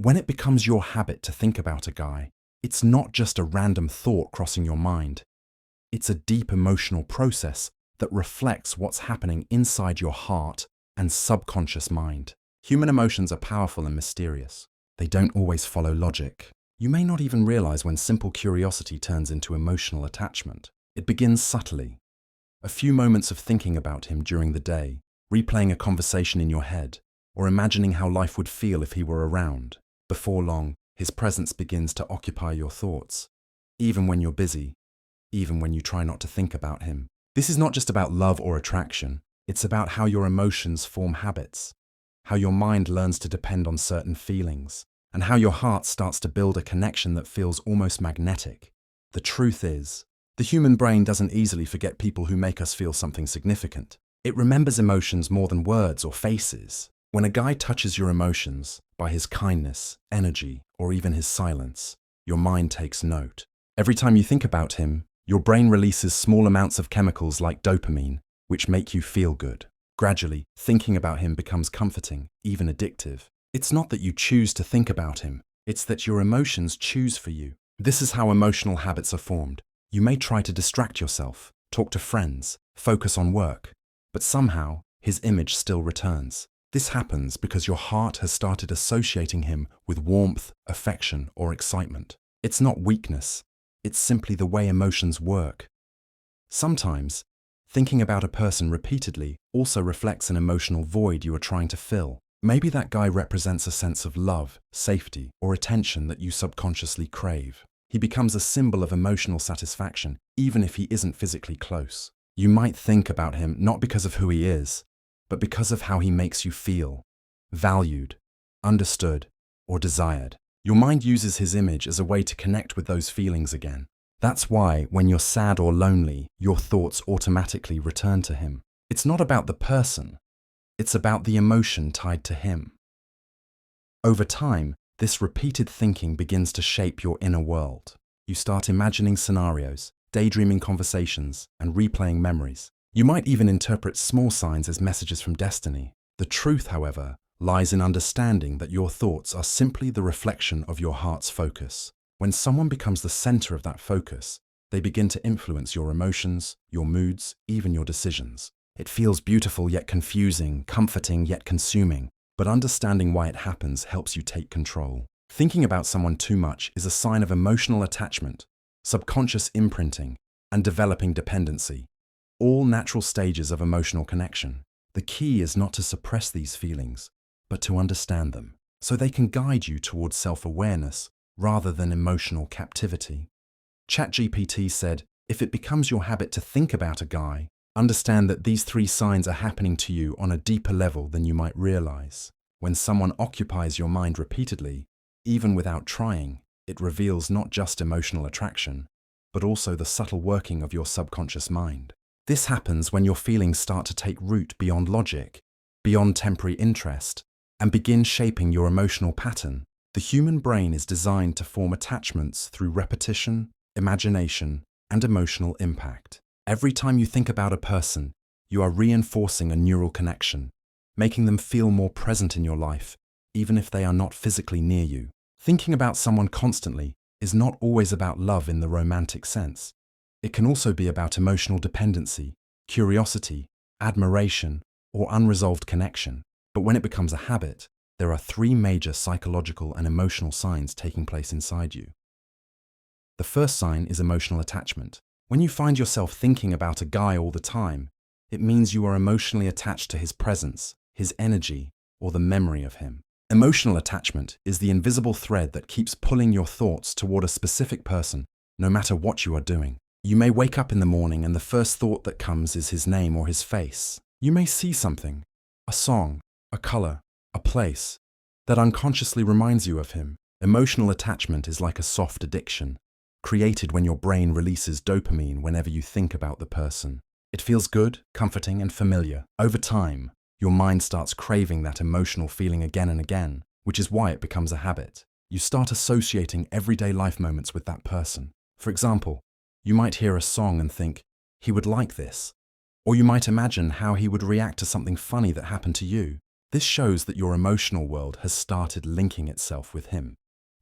When it becomes your habit to think about a guy, it's not just a random thought crossing your mind. It's a deep emotional process that reflects what's happening inside your heart and subconscious mind. Human emotions are powerful and mysterious. They don't always follow logic. You may not even realize when simple curiosity turns into emotional attachment. It begins subtly. A few moments of thinking about him during the day, replaying a conversation in your head, or imagining how life would feel if he were around. Before long, his presence begins to occupy your thoughts, even when you're busy, even when you try not to think about him. This is not just about love or attraction. It's about how your emotions form habits, how your mind learns to depend on certain feelings, and how your heart starts to build a connection that feels almost magnetic. The truth is, the human brain doesn't easily forget people who make us feel something significant. It remembers emotions more than words or faces. When a guy touches your emotions by his kindness, energy, or even his silence, your mind takes note. Every time you think about him, your brain releases small amounts of chemicals like dopamine, which make you feel good. Gradually, thinking about him becomes comforting, even addictive. It's not that you choose to think about him, it's that your emotions choose for you. This is how emotional habits are formed. You may try to distract yourself, talk to friends, focus on work, but somehow his image still returns. This happens because your heart has started associating him with warmth, affection, or excitement. It's not weakness, it's simply the way emotions work. Sometimes, thinking about a person repeatedly also reflects an emotional void you are trying to fill. Maybe that guy represents a sense of love, safety, or attention that you subconsciously crave. He becomes a symbol of emotional satisfaction, even if he isn't physically close. You might think about him not because of who he is, but because of how he makes you feel, valued, understood, or desired. Your mind uses his image as a way to connect with those feelings again. That's why, when you're sad or lonely, your thoughts automatically return to him. It's not about the person, it's about the emotion tied to him. Over time, this repeated thinking begins to shape your inner world. You start imagining scenarios, daydreaming conversations, and replaying memories. You might even interpret small signs as messages from destiny. The truth, however, lies in understanding that your thoughts are simply the reflection of your heart's focus. When someone becomes the center of that focus, they begin to influence your emotions, your moods, even your decisions. It feels beautiful yet confusing, comforting yet consuming, but understanding why it happens helps you take control. Thinking about someone too much is a sign of emotional attachment, subconscious imprinting, and developing dependency. All natural stages of emotional connection. The key is not to suppress these feelings, but to understand them, so they can guide you towards self-awareness rather than emotional captivity. ChatGPT said, if it becomes your habit to think about a guy, understand that these 3 signs are happening to you on a deeper level than you might realize. When someone occupies your mind repeatedly, even without trying, it reveals not just emotional attraction, but also the subtle working of your subconscious mind. This happens when your feelings start to take root beyond logic, beyond temporary interest, and begin shaping your emotional pattern. The human brain is designed to form attachments through repetition, imagination, and emotional impact. Every time you think about a person, you are reinforcing a neural connection, making them feel more present in your life, even if they are not physically near you. Thinking about someone constantly is not always about love in the romantic sense. It can also be about emotional dependency, curiosity, admiration, or unresolved connection. But when it becomes a habit, there are 3 major psychological and emotional signs taking place inside you. The first sign is emotional attachment. When you find yourself thinking about a guy all the time, it means you are emotionally attached to his presence, his energy, or the memory of him. Emotional attachment is the invisible thread that keeps pulling your thoughts toward a specific person, no matter what you are doing. You may wake up in the morning and the first thought that comes is his name or his face. You may see something, a song, a color, a place, that unconsciously reminds you of him. Emotional attachment is like a soft addiction, created when your brain releases dopamine whenever you think about the person. It feels good, comforting, and familiar. Over time, your mind starts craving that emotional feeling again and again, which is why it becomes a habit. You start associating everyday life moments with that person. For example, you might hear a song and think, he would like this. Or you might imagine how he would react to something funny that happened to you. This shows that your emotional world has started linking itself with him.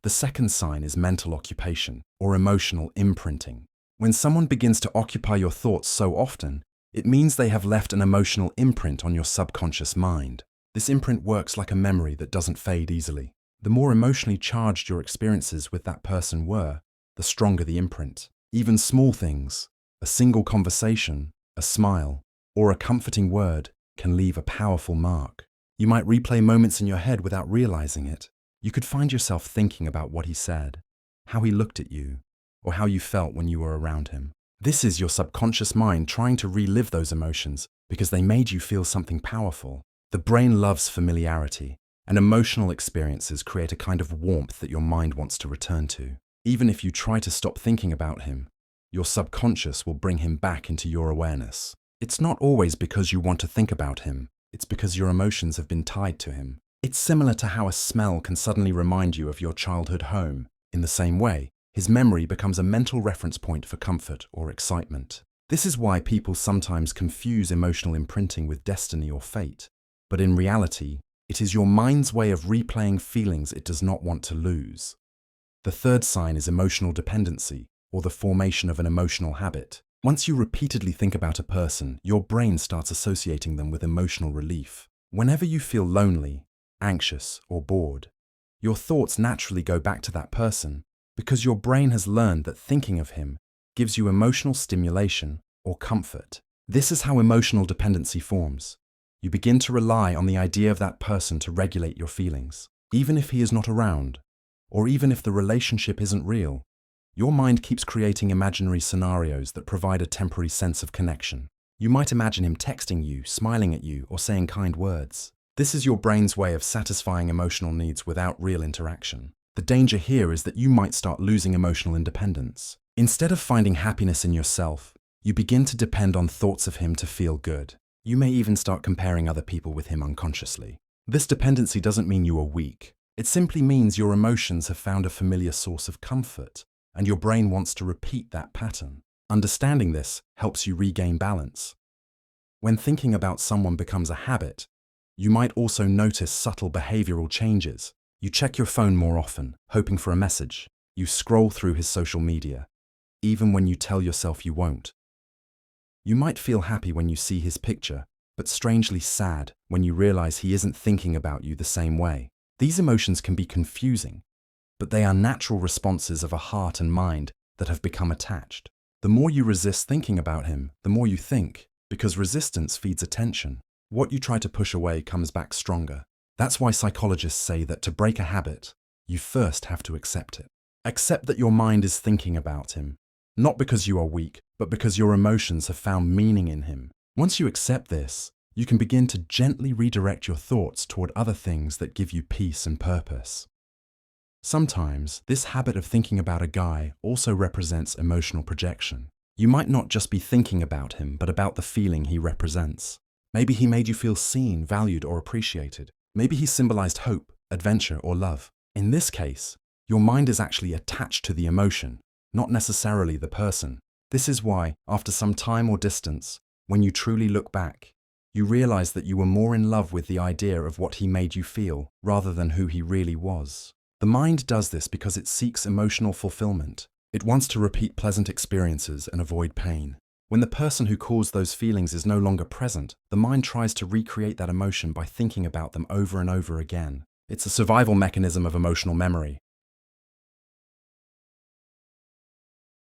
The second sign is mental occupation, or emotional imprinting. When someone begins to occupy your thoughts so often, it means they have left an emotional imprint on your subconscious mind. This imprint works like a memory that doesn't fade easily. The more emotionally charged your experiences with that person were, the stronger the imprint. Even small things, a single conversation, a smile, or a comforting word can leave a powerful mark. You might replay moments in your head without realizing it. You could find yourself thinking about what he said, how he looked at you, or how you felt when you were around him. This is your subconscious mind trying to relive those emotions because they made you feel something powerful. The brain loves familiarity, and emotional experiences create a kind of warmth that your mind wants to return to. Even if you try to stop thinking about him, your subconscious will bring him back into your awareness. It's not always because you want to think about him, it's because your emotions have been tied to him. It's similar to how a smell can suddenly remind you of your childhood home. In the same way, his memory becomes a mental reference point for comfort or excitement. This is why people sometimes confuse emotional imprinting with destiny or fate. But in reality, it is your mind's way of replaying feelings it does not want to lose. The third sign is emotional dependency, or the formation of an emotional habit. Once you repeatedly think about a person, your brain starts associating them with emotional relief. Whenever you feel lonely, anxious, or bored, your thoughts naturally go back to that person because your brain has learned that thinking of him gives you emotional stimulation or comfort. This is how emotional dependency forms. You begin to rely on the idea of that person to regulate your feelings. Even if he is not around, or even if the relationship isn't real, your mind keeps creating imaginary scenarios that provide a temporary sense of connection. You might imagine him texting you, smiling at you, or saying kind words. This is your brain's way of satisfying emotional needs without real interaction. The danger here is that you might start losing emotional independence. Instead of finding happiness in yourself, you begin to depend on thoughts of him to feel good. You may even start comparing other people with him unconsciously. This dependency doesn't mean you are weak. It simply means your emotions have found a familiar source of comfort, and your brain wants to repeat that pattern. Understanding this helps you regain balance. When thinking about someone becomes a habit, you might also notice subtle behavioral changes. You check your phone more often, hoping for a message. You scroll through his social media, even when you tell yourself you won't. You might feel happy when you see his picture, but strangely sad when you realize he isn't thinking about you the same way. These emotions can be confusing, but they are natural responses of a heart and mind that have become attached. The more you resist thinking about him, the more you think, because resistance feeds attention. What you try to push away comes back stronger. That's why psychologists say that to break a habit, you first have to accept it. Accept that your mind is thinking about him, not because you are weak, but because your emotions have found meaning in him. Once you accept this, you can begin to gently redirect your thoughts toward other things that give you peace and purpose. Sometimes, this habit of thinking about a guy also represents emotional projection. You might not just be thinking about him, but about the feeling he represents. Maybe he made you feel seen, valued, or appreciated. Maybe he symbolized hope, adventure, or love. In this case, your mind is actually attached to the emotion, not necessarily the person. This is why, after some time or distance, when you truly look back, you realize that you were more in love with the idea of what he made you feel rather than who he really was. The mind does this because it seeks emotional fulfillment. It wants to repeat pleasant experiences and avoid pain. When the person who caused those feelings is no longer present, the mind tries to recreate that emotion by thinking about them over and over again. It's a survival mechanism of emotional memory.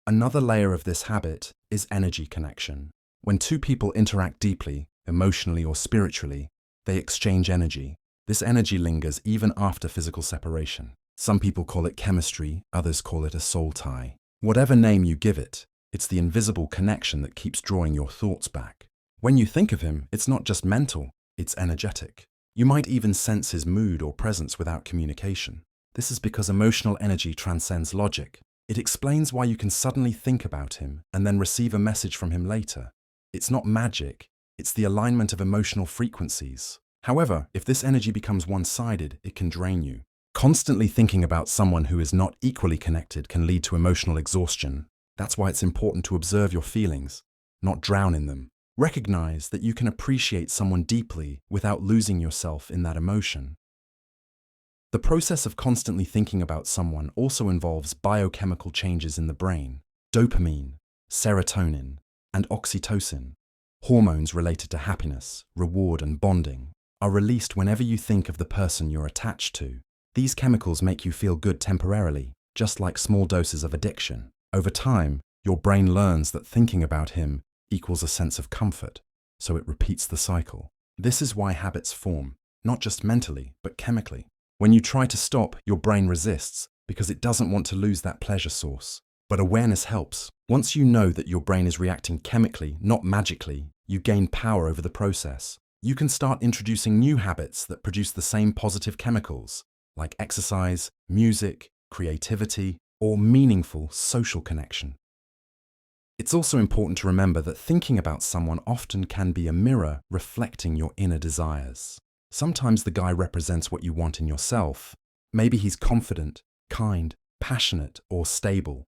Another layer of this habit is energy connection. When two people interact deeply, emotionally or spiritually, they exchange energy. This energy lingers even after physical separation. Some people call it chemistry, others call it a soul tie. Whatever name you give it, it's the invisible connection that keeps drawing your thoughts back. When you think of him, it's not just mental, it's energetic. You might even sense his mood or presence without communication. This is because emotional energy transcends logic. It explains why you can suddenly think about him and then receive a message from him later. It's not magic, it's the alignment of emotional frequencies. However, if this energy becomes one-sided, it can drain you. Constantly thinking about someone who is not equally connected can lead to emotional exhaustion. That's why it's important to observe your feelings, not drown in them. Recognize that you can appreciate someone deeply without losing yourself in that emotion. The process of constantly thinking about someone also involves biochemical changes in the brain. Dopamine, serotonin, and oxytocin, hormones related to happiness, reward, and bonding, are released whenever you think of the person you're attached to. These chemicals make you feel good temporarily, just like small doses of addiction. Over time, your brain learns that thinking about him equals a sense of comfort, so it repeats the cycle. This is why habits form, not just mentally, but chemically. When you try to stop, your brain resists because it doesn't want to lose that pleasure source. But awareness helps. Once you know that your brain is reacting chemically, not magically, you gain power over the process. You can start introducing new habits that produce the same positive chemicals, like exercise, music, creativity, or meaningful social connection. It's also important to remember that thinking about someone often can be a mirror reflecting your inner desires. Sometimes the guy represents what you want in yourself. Maybe he's confident, kind, passionate, or stable.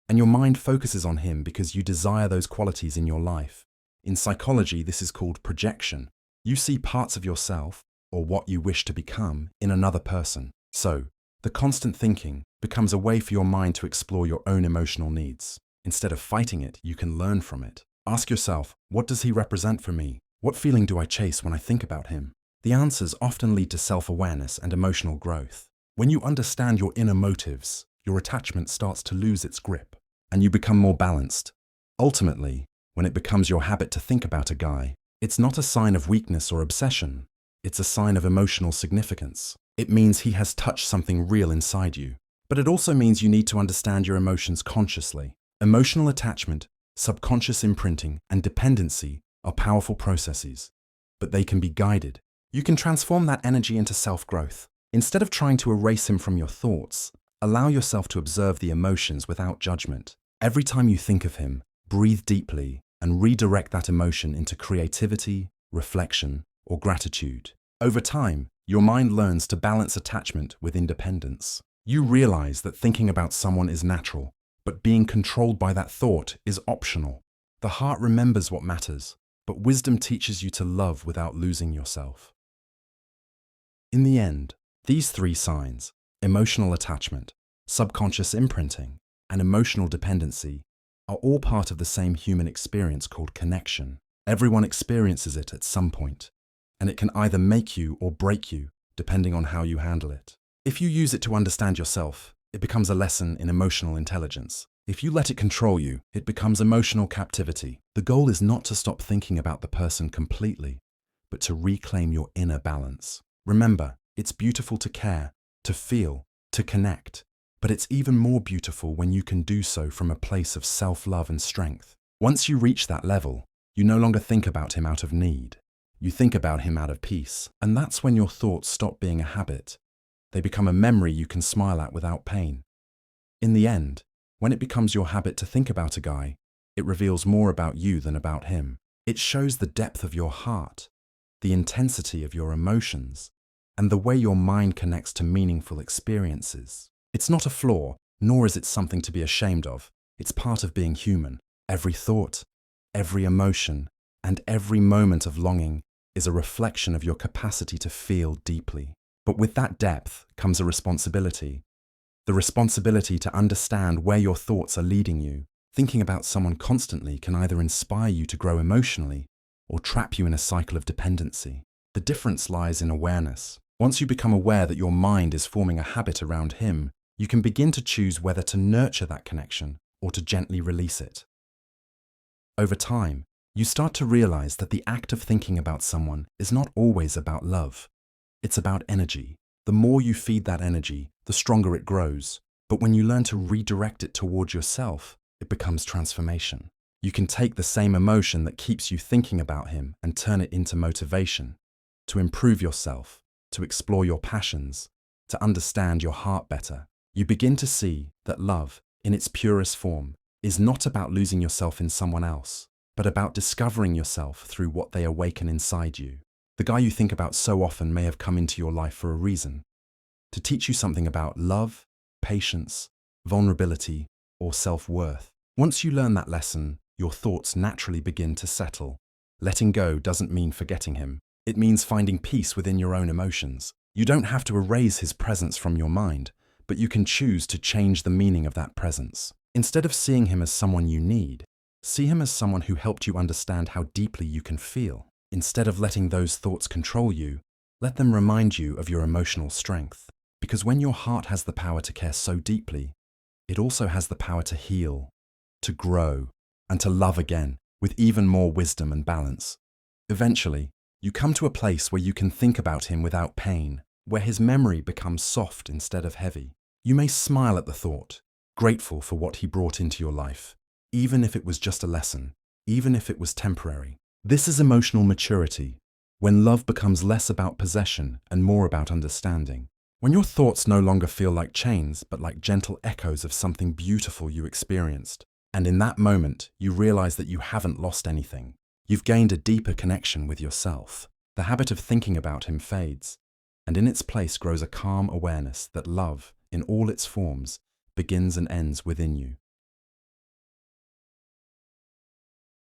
And your mind focuses on him because you desire those qualities in your life. In psychology, this is called projection. You see parts of yourself, or what you wish to become, in another person. So, the constant thinking becomes a way for your mind to explore your own emotional needs. Instead of fighting it, you can learn from it. Ask yourself, what does he represent for me? What feeling do I chase when I think about him? The answers often lead to self-awareness and emotional growth. When you understand your inner motives, your attachment starts to lose its grip, and you become more balanced. Ultimately, when it becomes your habit to think about a guy, it's not a sign of weakness or obsession. It's a sign of emotional significance. It means he has touched something real inside you. But it also means you need to understand your emotions consciously. Emotional attachment, subconscious imprinting, and dependency are powerful processes, but they can be guided. You can transform that energy into self-growth. Instead of trying to erase him from your thoughts, allow yourself to observe the emotions without judgment. Every time you think of him, breathe deeply and redirect that emotion into creativity, reflection, or gratitude. Over time, your mind learns to balance attachment with independence. You realize that thinking about someone is natural, but being controlled by that thought is optional. The heart remembers what matters, but wisdom teaches you to love without losing yourself. In the end, these three signs, emotional attachment, subconscious imprinting, and emotional dependency, are all part of the same human experience called connection. Everyone experiences it at some point, and it can either make you or break you, depending on how you handle it. If you use it to understand yourself, it becomes a lesson in emotional intelligence. If you let it control you, it becomes emotional captivity. The goal is not to stop thinking about the person completely, but to reclaim your inner balance. Remember, it's beautiful to care, to feel, to connect, but it's even more beautiful when you can do so from a place of self-love and strength. Once you reach that level, you no longer think about him out of need. You think about him out of peace, and that's when your thoughts stop being a habit. They become a memory you can smile at without pain. In the end, when it becomes your habit to think about a guy, it reveals more about you than about him. It shows the depth of your heart, the intensity of your emotions, and the way your mind connects to meaningful experiences. It's not a flaw, nor is it something to be ashamed of. It's part of being human. Every thought, every emotion, and every moment of longing is a reflection of your capacity to feel deeply. But with that depth comes a responsibility. The responsibility to understand where your thoughts are leading you. Thinking about someone constantly can either inspire you to grow emotionally or trap you in a cycle of dependency. The difference lies in awareness. Once you become aware that your mind is forming a habit around him, you can begin to choose whether to nurture that connection or to gently release it. Over time, you start to realize that the act of thinking about someone is not always about love. It's about energy. The more you feed that energy, the stronger it grows. But when you learn to redirect it towards yourself, it becomes transformation. You can take the same emotion that keeps you thinking about him and turn it into motivation, to improve yourself, to explore your passions, to understand your heart better. You begin to see that love, in its purest form, is not about losing yourself in someone else, but about discovering yourself through what they awaken inside you. The guy you think about so often may have come into your life for a reason, to teach you something about love, patience, vulnerability, or self-worth. Once you learn that lesson, your thoughts naturally begin to settle. Letting go doesn't mean forgetting him. It means finding peace within your own emotions. You don't have to erase his presence from your mind, but you can choose to change the meaning of that presence. Instead of seeing him as someone you need, see him as someone who helped you understand how deeply you can feel. Instead of letting those thoughts control you, let them remind you of your emotional strength. Because when your heart has the power to care so deeply, it also has the power to heal, to grow, and to love again with even more wisdom and balance. Eventually, you come to a place where you can think about him without pain, where his memory becomes soft instead of heavy. You may smile at the thought, grateful for what he brought into your life, even if it was just a lesson, even if it was temporary. This is emotional maturity, when love becomes less about possession and more about understanding. When your thoughts no longer feel like chains, but like gentle echoes of something beautiful you experienced. And in that moment, you realize that you haven't lost anything. You've gained a deeper connection with yourself. The habit of thinking about him fades, and in its place grows a calm awareness that love, in all its forms, begins and ends within you.